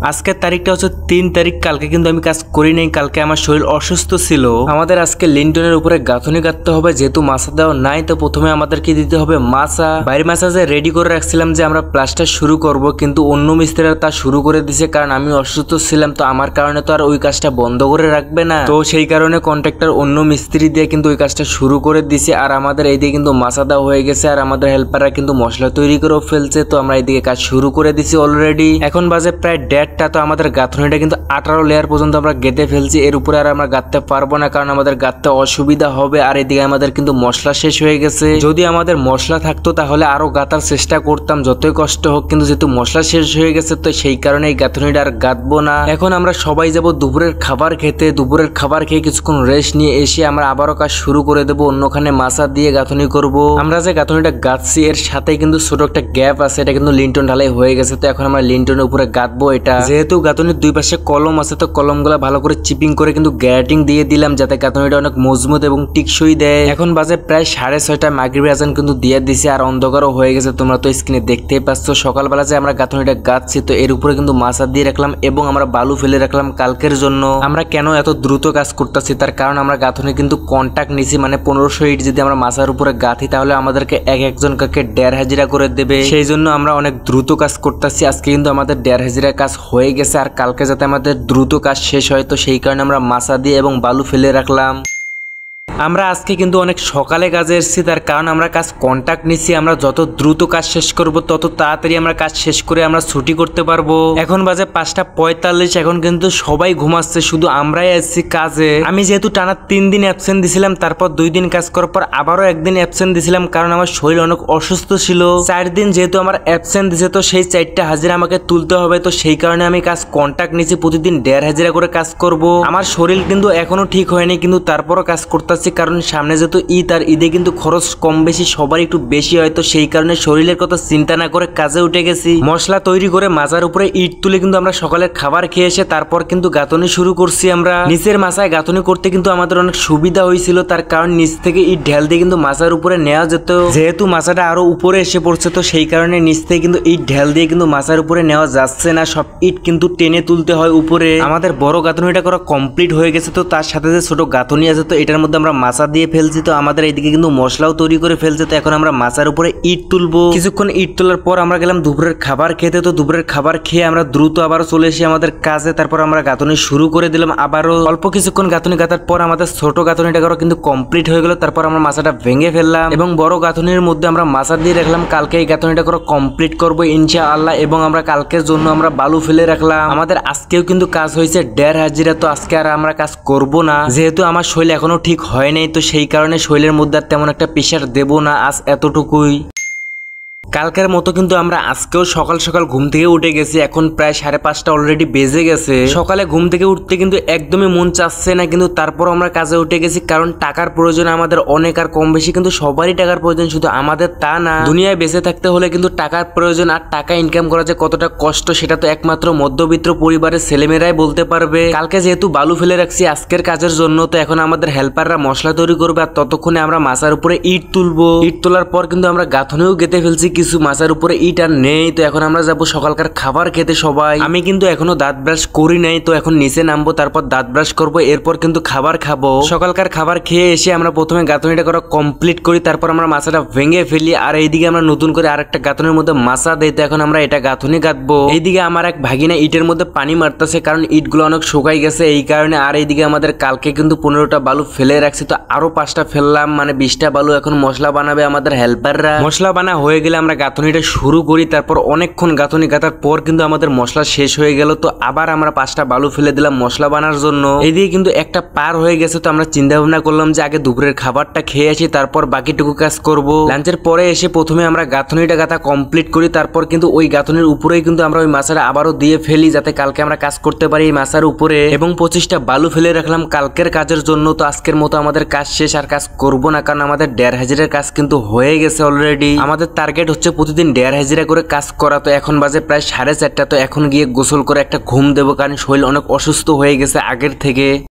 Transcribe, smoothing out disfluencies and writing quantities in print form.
আজকের তারিখটা হচ্ছে 3 তারিখ। কালকে কিন্তু আমি কাজ করি নাই, কালকে আমার শরীর অসুস্থ ছিল। আমাদের আজকে লিন্টনের উপরে গাঁথনি কাটতে হবে, যেহেতু মাছা দেওয়া নাই তো প্রথমে আমাদেরকে দিতে হবে মাছা। বাইরের মাছা যে রেডি করে রাখছিলাম যে আমরা প্লাস্টার শুরু করব, কিন্তু অন্য মিস্ত্রিরা তা শুরু করে দিছে, কারণ আমি অসুস্থ ছিলাম। তো আমার কারণে তো আর ওই কাজটা বন্ধ করে রাখবে না, তো সেই কারণে কন্ট্রাক্টর অন্য মিস্ত্রি দিয়ে কিন্তু ওই কাজটা শুরু করে দিছে। আর আমাদের এইদিকে কিন্তু মাছা দেওয়া হয়ে গেছে, আর আমাদের হেল্পাররা কিন্তু মশলা তৈরি করেও ফেলছে। তো আমরা এইদিকে কাজ শুরু করে দিছি অলরেডি। এখন বাজে প্রায় 1:30টা। তো আমাদের গাঁথনিটা কিন্তু 18 লেয়ার পর্যন্ত আমরা গেঁথে ফেলছি। এর উপরে আর আমরা গাঁথতে পারবো না, কারণ আমাদের গাঁথতে অসুবিধা হবে। আর এদিকে আমাদের কিন্তু মশলা শেষ হয়ে গেছে। যদি আমাদের মশলা থাকতো তাহলে আরো গাঁথার চেষ্টা করতাম, যতই কষ্ট হোক, কিন্তু যেহেতু মশলা শেষ হয়ে গেছে তো সেই কারণে এই গাঁথনিটা আর গাঁথবো না। এখন আমরা সবাই যাব দুপুরের খাবার খেতে। দুপুরের খাবার খেয়ে কিছুক্ষণ রেস্ট নিয়ে এসে আমরা আবারও কাজ শুরু করে দেবো। অন্যখানে মাছা দিয়ে গাঁথনি করব। আমরা যে গাঁথনিটা গাঁথছি এর সাথে কিন্তু ছোট একটা গ্যাপ আছে, এটা কিন্তু লিন্টন ঢালাই হয়ে গেছে। তো এখন আমরা লিন্টনের উপরে গাঁথবো এটা। যেহেতু গাঁথনির দুই পাশে কলম আছে তো কলমগুলো ভালো করে চিপিং করে কিন্তু গ্যাটিং দিয়ে দিলাম, যাতে গাঁথনিটা অনেক মজবুত এবং টিকসই দেয়। এখন বাজে প্রায় 6:30। মাগরিবের আজান কিন্তু দিয়ে দিছে, আর অন্ধকারও হয়ে গেছে, তোমরা তো স্ক্রিনে দেখতেই পাচ্ছ। সকালবেলা যে আমরা গাঁথনিটা গাঁথছি তো এর উপরে কিন্তু মাছা দিয়ে রাখলাম এবং আমরা বালু ফেলে রাখলাম কালকের জন্য। আমরা কেন এত দ্রুত কাজ করতেছি তার কারণ আমরা গাঁথনি কিন্তু কন্ট্যাক্ট নিছি, মানে 1500 ইট যদি আমরা মাছার উপরে গাঁথি তাহলে আমাদেরকে একজন কাকে 1.5 হাজিরা করে দেবে। সেই জন্য আমরা অনেক দ্রুত কাজ করতেছি। আজকে কিন্তু আমাদের 1.5 হাজিরা কাজ হয়ে গেছে, আর কালকে যাতে আমাদের দ্রুত কাজ শেষ হয় তো সেই কারণে আমরা মাছা দিয়ে এবং বালু ফেলে রাখলাম। আমরা আজকে কিন্তু অনেক সকালে কাজে এসেছি, তার কারণ আমরা কাজ কন্ট্যাক্ট নিচ্ছি। আমরা যত দ্রুত কাজ শেষ করব তত তাড়াতাড়ি আমরা কাজ শেষ করে আমরা ছুটি করতে পারবো। এখন বাজে 5:45। এখন কিন্তু সবাই ঘুমাচ্ছে, শুধু আমরাই আসছি কাজে। আমি যেহেতু টানা 3 দিন অ্যাবসেন্ট দিছিলাম, তারপর 2 দিন কাজ করার পর আবারও 1 দিন অ্যাবসেন্ট দিছিলাম, কারণ আমার শরীর অনেক অসুস্থ ছিল। 4 দিন যেহেতু আমার অ্যাবসেন্ট দিছে তো সেই 4টা হাজিরা আমাকে তুলতে হবে। তো সেই কারণে আমি কাজ কন্ট্যাক্ট নিচ্ছি, প্রতিদিন 1.5 হাজিরা করে কাজ করব। আমার শরীর কিন্তু এখনো ঠিক হয়নি, কিন্তু তারপরও কাজ করতেছি, কারণ সামনে যেহেতু ঈদ, আর ঈদে কিন্তু খরচ কম বেশি সবার একটু বেশি হয়। তো সেই কারণে শরীরের কথা চিন্তা না করে কাজে উঠে গেছি। মশলা তৈরি করে মাজার উপরে ইট তুলে কিন্তু আমরা সকালের খাবার খেয়ে এসে তারপর কিন্তু গাঁথনি শুরু করছি। আমরা নিচের মাছায় গাঁথনি করতে কিন্তু আমাদের অনেক সুবিধা হয়েছিল, তার কারণ নিচ থেকে ইট ঢেল দিয়ে কিন্তু মাছার উপরে নেওয়া যেত। যেহেতু মাছাটা আরো উপরে এসে পড়ছে তো সেই কারণে নিচ থেকে কিন্তু ইট ঢেল দিয়ে কিন্তু মাছার উপরে নেওয়া যাচ্ছে না, সব ইট কিন্তু টেনে তুলতে হয় উপরে। আমাদের বড় গাঁথনিটা করা কমপ্লিট হয়ে গেছে, তো তার সাথে যে ছোট গাঁথনি আছে তো এটার মধ্যে আমরা মাছা দিয়ে ফেলছি। তো আমাদের এইদিকে কিন্তু মশলাও তৈরি করে ফেলছে। তো এখন আমরা মাছার উপরে ইট তুলবো। কিছুক্ষণ ইট তোলার পর আমরা গেলাম দুপুরের খাবার খেতে। তো দুপুরের খাবার খেয়ে আমরা দ্রুত আবার চলে এসে আমাদের কাজে। তারপর আমরা গাঁথনি শুরু করে দিলাম আবারও। অল্প কিছুক্ষণ গাঁথনি গাঁথার পর আমাদের ছোট গাঁথনিটা কিন্তু কমপ্লিট হয়ে গেল। তারপর আমরা মাছাটা ভেঙে ফেললাম এবং বড় গাঁথনির মধ্যে আমরা মাছা দিয়ে রাখলাম। কালকে এই গাঁথনিটা কমপ্লিট করবো ইনশাআল্লাহ, এবং আমরা কালকের জন্য আমরা বালু ফেলে রাখলাম। আমাদের আজকেও কিন্তু কাজ হয়েছে 1.5 হাজিরা। তো আজকে আর আমরা কাজ করব না, যেহেতু আমার শরীর এখনো ঠিক হয় নাই, তো সেই কারণে শরীরের মধ্যে তেমন একটা প্রেশার দেব না, আজ এতটুকুই। কালকের মতো কিন্তু আমরা আজকেও সকাল সকাল ঘুম থেকে উঠে গেছি। এখন প্রায় 5:30 অলরেডি বেজে গেছে। সকালে ঘুম থেকে উঠতে কিন্তু একদমই মন চাচ্ছে না, কিন্তু তারপর আমরা কাজে উঠে গেছি, কারণ টাকার প্রয়োজন আমাদের অনেক। আর কম বেশি কিন্তু সবারই টাকার প্রয়োজন, শুধু আমাদের তা না। দুনিয়ায় বেঁচে থাকতে হলে কিন্তু টাকার প্রয়োজন, আর টাকা ইনকাম করা যে কতটা কষ্ট সেটা তো একমাত্র মধ্যবিত্ত পরিবারের ছেলেমেয়েরাই বলতে পারবে। কালকে যেহেতু বালু ফেলে রাখছি আজকের কাজের জন্য, তো এখন আমাদের হেল্পাররা মশলা তৈরি করবে, আর ততক্ষণে আমরা মাছার উপরে ইট তুলবো। ইট তোলার পর কিন্তু আমরা গাঁথনিও গেঁথে ফেলছি, কিছু মাছার উপরে ইট আর নেই। তো এখন আমরা যাবো সকালকার খাবার খেতে সবাই। আমি কিন্তু এখনো দাঁত ব্রাশ করি নাই, তো এখন নিচে নামবো, তারপর দাঁত ব্রাশ করবো, এরপর কিন্তু খাবার খাবো। সকালকার খাবার খেয়ে এসে আমরা প্রথমে গাঁথনিটা কমপ্লিট করি, তারপর আমরা মাছাটা ভেঙে ফেলি। আর এইদিকে আমরা নতুন করে আরেকটা গাঁথনির মধ্যে মাছা দেই। তো এখন আমরা এটা গাঁথনি গাঁথবো। এইদিকে আমার এক ভাগিনা ইটের মধ্যে পানি মারতেছে, কারণ ইটগুলো অনেক শুকাই গেছে এই কারণে। আর এইদিকে আমাদের কালকে কিন্তু 15টা বালু ফেলে রাখছি, তো আরো 5টা ফেললাম, মানে 20টা বালু। এখন মশলা বানাবে আমাদের হেল্পাররা। মশলা বানা হয়ে গেলে আমরা গাঁথনিটা শুরু করি। তারপর অনেকক্ষণ গাঁথনি গাঁথার পর কিন্তু আমাদের মশলা শেষ হয়ে গেল, তো আবার আমরা 5টা বালু ফেলে দিলাম মশলা বানার জন্য। এইদিকে কিন্তু একটা পার হয়ে গেছে, তো আমরা চিন্তা ভাবনা করলাম যে আগে দুপুরের খাবারটা খেয়ে আসি, তারপর বাকিটুকু কাজ করব। লাঞ্চের পরে এসে প্রথমে আমরা গাঁথনিটা গাঁথা কমপ্লিট করি, তারপর কিন্তু ওই গাঁথনির উপরেই কিন্তু আমরা ওই মাছাটা আবারও দিয়ে ফেলি, যাতে কালকে আমরা কাজ করতে পারি এই মাছার উপরে। এবং 25টা বালু ফেলে রাখলাম কালকের কাজের জন্য। তো আজকের মতো আমাদের কাজ শেষ, আর কাজ করব না, কারণ আমাদের 1.5 হাজিরার কাজ কিন্তু হয়ে গেছে অলরেডি। আমাদের টার্গেট হচ্ছে প্রতিদিন 1.5 হাজিরা করে কাজ করা। তো এখন বাজে প্রায় 4:30। তো এখন গিয়ে গোসল করে একটা ঘুম দেবো, কারণ শরীর অনেক অসুস্থ হয়ে গেছে আগের থেকে।